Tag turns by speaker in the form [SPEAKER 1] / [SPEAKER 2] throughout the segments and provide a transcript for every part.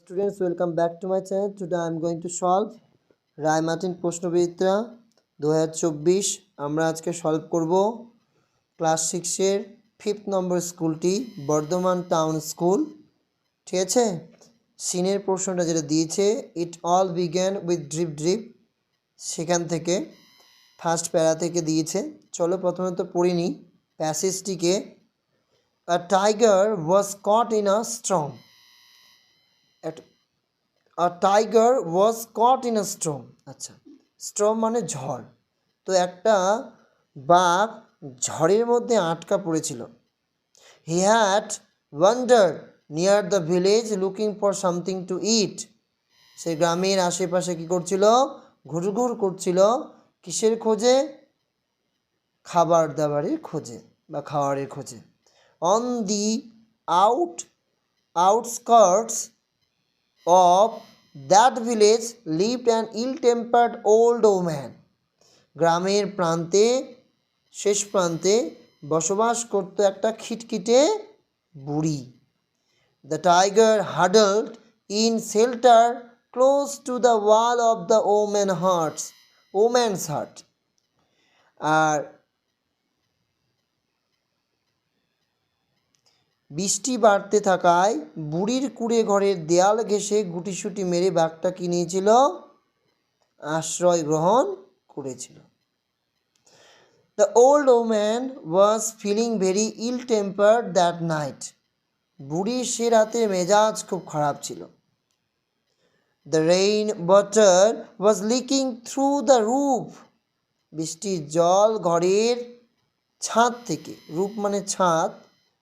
[SPEAKER 1] Students, welcome back to my channel. Today I am going to solve Ray Martin প্রশ্নবিদ্যা 2024 আমরা আজকে solve করব class 6 এর 5th নম্বর স্কুলটি বর্ধমান টাউন স্কুল। ঠিক আছে, সিনের প্রশ্নটা যেটা দিয়েছে it all began with drip drip, সেখান থেকে ফার্স্ট প্যারা থেকে দিয়েছে। চলো প্রথমে তো পড়ে নিই প্যাসেজটিকে। A tiger was caught in a storm. A tiger was caught in a storm. আচ্ছা, স্টর্ম মানে ঝড়। তো একটা বাঘ ঝড়ের মধ্যে আটকা পড়েছিল। He had wandered near the village looking for something to eat. সে গ্রামের আশেপাশে কি করছিল? ঘুরঘুর করছিল। কিসের খোঁজে? খাবার দাবারের খোঁজে বা খাবারের খোঁজে। On the outskirts of that village lived an ill-tempered old woman. গ্রামের প্রান্তে শেষ প্রান্তে বসবাস করত একটা খিটখিটে বুড়ি। The tiger huddled in shelter close to the wall of the woman's hut. আর বৃষ্টি বাড়তে থাকায় বুড়ির কুঁড়ে ঘরের দেয়াল ঘেঁষে গুটিসুটি মেরে বাঘটা কি নিয়েছিল? আশ্রয় গ্রহণ করেছিল। The old woman was feeling very ill-tempered that night. বুড়ির সে রাতে মেজাজ খুব খারাপ ছিল। The rain water was leaking through the roof. বৃষ্টির জল ঘরের ছাদ থেকে, রূপ মানে ছাদ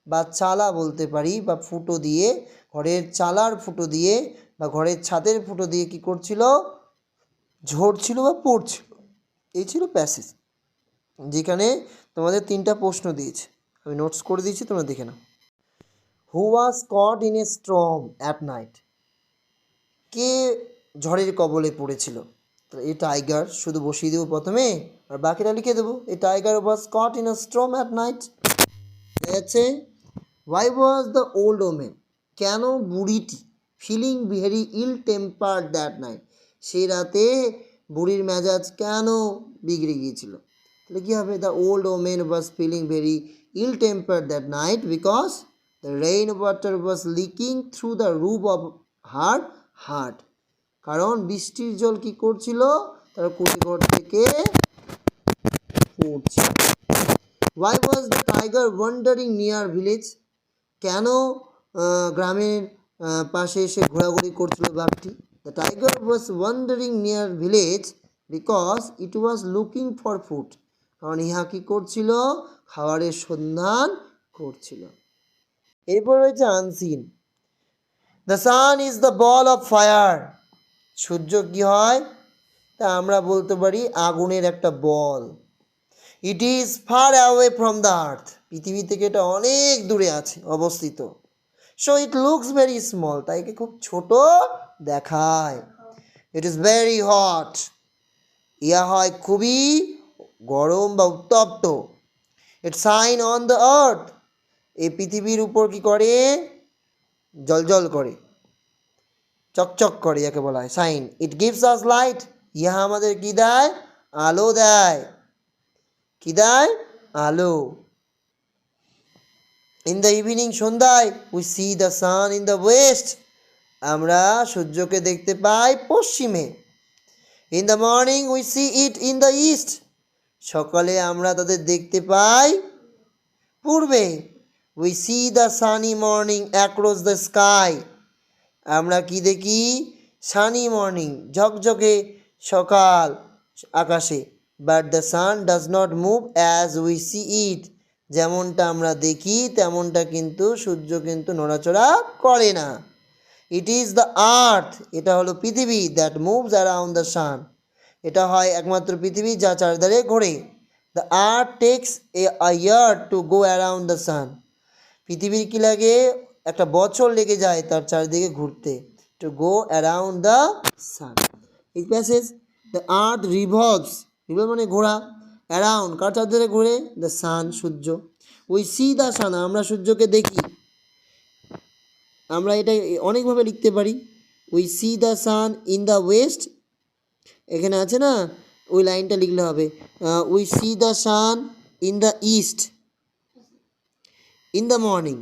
[SPEAKER 1] বা চালা বলতে পারি, বা ফুটো দিয়ে, ঘরের চালার ফুটো দিয়ে বা ঘরের ছাদের ফুটো দিয়ে কি করছিল? ঝরছিল বা পড়ছিল। এই ছিল প্যাসেজ, যেখানে তোমাদের 3টা প্রশ্ন দিয়েছে। আমি নোটস করে দিয়েছি, তোমরা দেখে নাও। Who was caught in a storm at night? কে ঝড়ের কবলে পড়েছিল? তো এই টাইগার শুধু বসিয়ে দেবো প্রথমে, আর বাকিটা লিখে দেবো। এই tiger was caught in a storm at night. আছে Why was the old woman? কেন বুড়িটি feeling very ill tempered that night? সেই রাতে বুড়ির মেজাজ কেন বিগড়ে গিয়েছিল? তাহলে কী হবে? The old woman was feeling very ill tempered that night because the rain water was leaking through the roof of her hut. কারণ বৃষ্টির জল কি করছিল? তার কুড়িঘর থেকে পড়ছিল। Why was the tiger wandering near village? কেন গ্রামের পাশে এসে ঘোরাঘুরি করছিল বাঘটি? The tiger was wandering near village because it was looking for food. কারণ ইহা কি করছিল? খাবারের সন্ধান করছিল। এরপর রয়েছে unseen. The sun is the ball of fire. সূর্য কি হয়? তা আমরা বলতে পারি আগুনের একটা বল। It is far away from the earth. পৃথিবী থেকে এটা অনেক দূরে আছে অবস্থিত। So it looks very small. তাই একে খুব ছোট দেখায়। It is very hot. ইহা হয় খুবই গরম বা উত্তপ্ত। It shine on the earth. এই পৃথিবীর উপর কি করে? জলজল করে, চকচক করে, যাকে বলা হয় shine. It gives us light. ইহা আমাদের কি দেয়? আলো দেয়। কি দেয়? আলো। ইন দ্য ইভিনিং, সন্ধ্যায়, we see the sun in the west, আমরা সূর্যকে দেখতে পাই পশ্চিমে। In the morning we see it in the east, সকালে আমরা তাদের দেখতে পাই পূর্বে। We see the sunny morning across the sky, আমরা কি দেখি? সানি মর্নিং, ঝকঝকে সকাল আকাশে। But the sun does not move as we see it, যেমনটা আমরা দেখি তেমনটা কিন্তু সূর্য কিন্তু নড়াচড়া করে না। ইট ইজ দ্য আর্থ, এটা হলো পৃথিবী, that moves around the sun, এটা হয় একমাত্র পৃথিবী যা চারধারে ঘোরে। The earth takes a year to go around the sun, পৃথিবীর কি লাগে? একটা বছর লেগে যায় তার চারদিকে ঘুরতে। To go around the sun. এই passage the earth revolves, revolve মানে ঘোরা, অ্যারাউন্ড কার চারদিকে ঘুরে? দ্য সান, সূর্য। উই সি দ্য সান, আমরা সূর্যকে দেখি। আমরা এটা অনেকভাবে লিখতে পারি। We see the sun in the west, এখানে আছে না, ওই লাইনটা লিখলে হবে we see the sun in the east in the morning.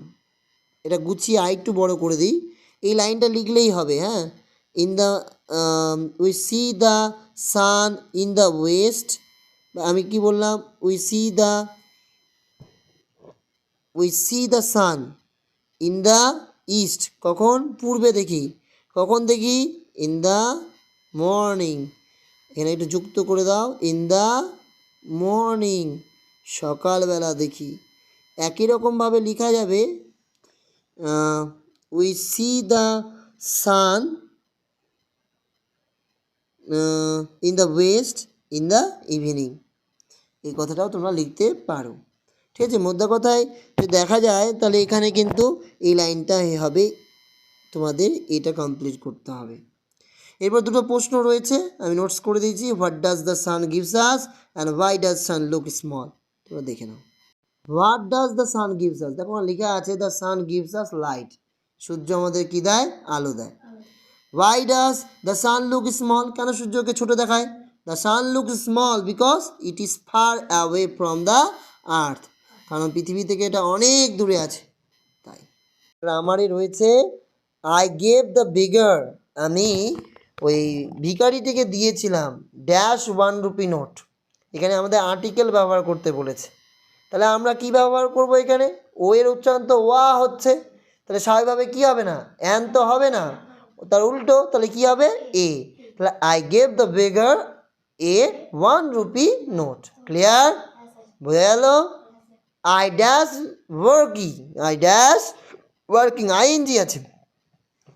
[SPEAKER 1] এটা গুছিয়ে আরেকটু বড় করে দিই, এই লাইনটা লিখলেই হবে। হ্যাঁ, in the we see the sun in the West, আমি কি বললাম, we see the sun in the east, কখন, পূর্বে দেখি, কখন দেখি, ইন দ্য মর্নিং, এখানে একটু যুক্ত করে দাও, ইন দ্য মর্নিং, সকালবেলা দেখি। একই রকমভাবে লেখা যাবে we see the sun in the West in the evening, এই কথাটাও তোমরা লিখতে পারো। ঠিক আছে, মোদ্দা কথায় যদি দেখা যায় তাহলে এখানে কিন্তু এই লাইনটা হবে, তোমাদের এটা কমপ্লিট করতে হবে। এরপর দুটো প্রশ্ন রয়েছে, আমি নোটস করে দিয়েছি। What does the sun gives us and why does sun look small, তোমরা দেখে নাও। What does the sun gives us, দেখো লেখা আছে the sun gives us light, সূর্য আমাদের কি দেয়, আলো দেয়। Why does the sun look small, কেন সূর্যকে ছোট দেখায়? The sun look small because it is far away from the earth, কারণ পৃথিবী থেকে এটা অনেক দূরে আছে তাই। আমারই রয়েছে আই গেভ দ্য বিগার, আমি ওই ভিখারিটিকে দিয়েছিলাম ড্যাশ 1 রুপি নোট। এখানে আমাদের আর্টিকেল ব্যবহার করতে বলেছে, তাহলে আমরা কি ব্যবহার করব? এখানে ও এর উচ্চারণ তো ওয়া হচ্ছে, তাহলে স্বাভাবিকভাবে কি হবে না, অ্যান তো হবে না, তার উল্টো, তাহলে কি হবে, এ। তাহলে I gave the beggar a 1 rupee note. Clear, বোঝা গেল? I dash working, I dash working, ING আছে,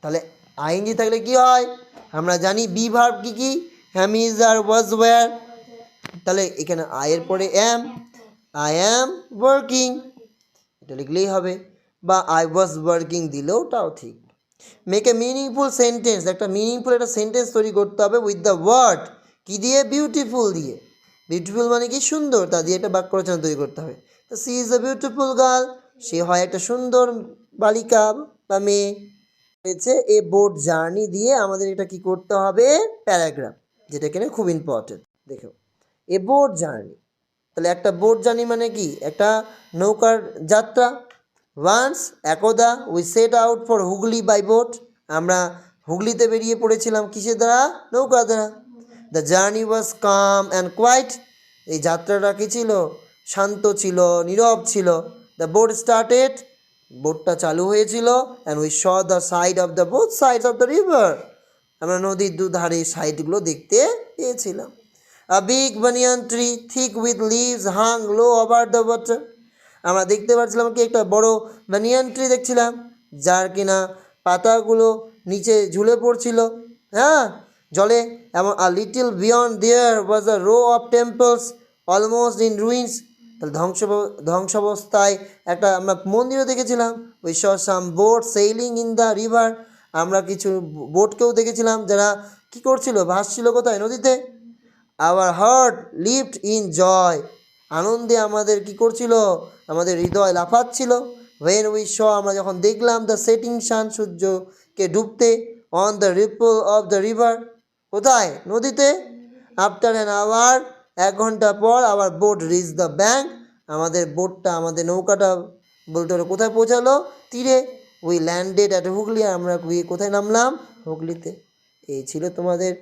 [SPEAKER 1] তাহলে আইএনজি থাকলে কি হয়, আমরা জানি বি ভার্ব কি কি, হ্যাম ইজ আর ওয়াজ ওয়্যার, তাহলে এখানে আয়ের পরে অ্যাম, আই অ্যাম ওয়ার্কিং, এটা লিখলেই হবে, বা আই ওয়াজ ওয়ার্কিং দিলেও তাও ঠিক। মেক এ মিনিংফুল সেন্টেন্স, একটা মিনিংফুল একটা সেন্টেন্স তৈরি করতে হবে উইথ দ্য ওয়ার্ড, কি দিয়ে, বিউটিফুল দিয়ে। বিউটিফুল মানে কি, সুন্দর, তা দিয়ে একটা বাক্য রচনা তৈরি করতে হবে। তো she is a beautiful girl, সে হয় একটা সুন্দর বালিকা বা মেয়ে। হয়েছে এ বোট জার্নি দিয়ে আমাদের এটা কি করতে হবে, প্যারাগ্রাফ, যেটা এখানে খুব ইম্পর্টেন্ট। দেখো এ বোট জার্নি, তাহলে একটা বোট জার্নি মানে কি, একটা নৌকার যাত্রা। ওয়ান্স, একদা, we set out for Hooghly by boat, আমরা হুগলিতে বেরিয়ে পড়েছিলাম কিসের দ্বারা, নৌকা দ্বারা। The journey was calm and quiet, এই যাত্রাটা কি ছিল, শান্ত ছিল, নীরব ছিল। দ্য বোট স্টার্টেড, বোটটা চালু হয়েছিল, and we saw the side of the both sides of the river, আমরা নদীর দুধারে সাইডগুলো দেখতে পেয়েছিলাম। A big banyan tree thick with leaves hung low over the water, আমরা দেখতে পাচ্ছিলাম কি, একটা বড় বানিয়ান ট্রি দেখছিলাম, যার কিনা পাতাগুলো নিচে ঝুলে পড়ছিল, হ্যাঁ, জলে। এবং a little beyond there was a rho of temples almost in ruins, তাহলে ধ্বংসাবস্থায় একটা আমরা মন্দিরও দেখেছিলাম। We saw some boat sailing in the river, আমরা কিছু বোটকেও দেখেছিলাম যারা কি করছিল, ভাসছিল কোথায়, নদীতে। Our heart lived in joy, আনন্দে আমাদের কি করছিল, আমাদের হৃদয় লাফাচ্ছিল। ওয়েন উই শ, আমরা যখন দেখলাম, দ্য সেটিং সান, সূর্যকে ডুবতে, on the ripple of the river, কোথায়, নদীতে। আফটার অ্যান আওয়ার, 1 ঘন্টা পর, our boat reach the bank, আমাদের বোটটা, আমাদের নৌকাটা বলতে হলো কোথায় পৌঁছালো, তীরে। উই ল্যান্ডেড অ্যাট হুগলি, আমরা কোথায় নামলাম, হুগলিতে। এই ছিল তোমাদের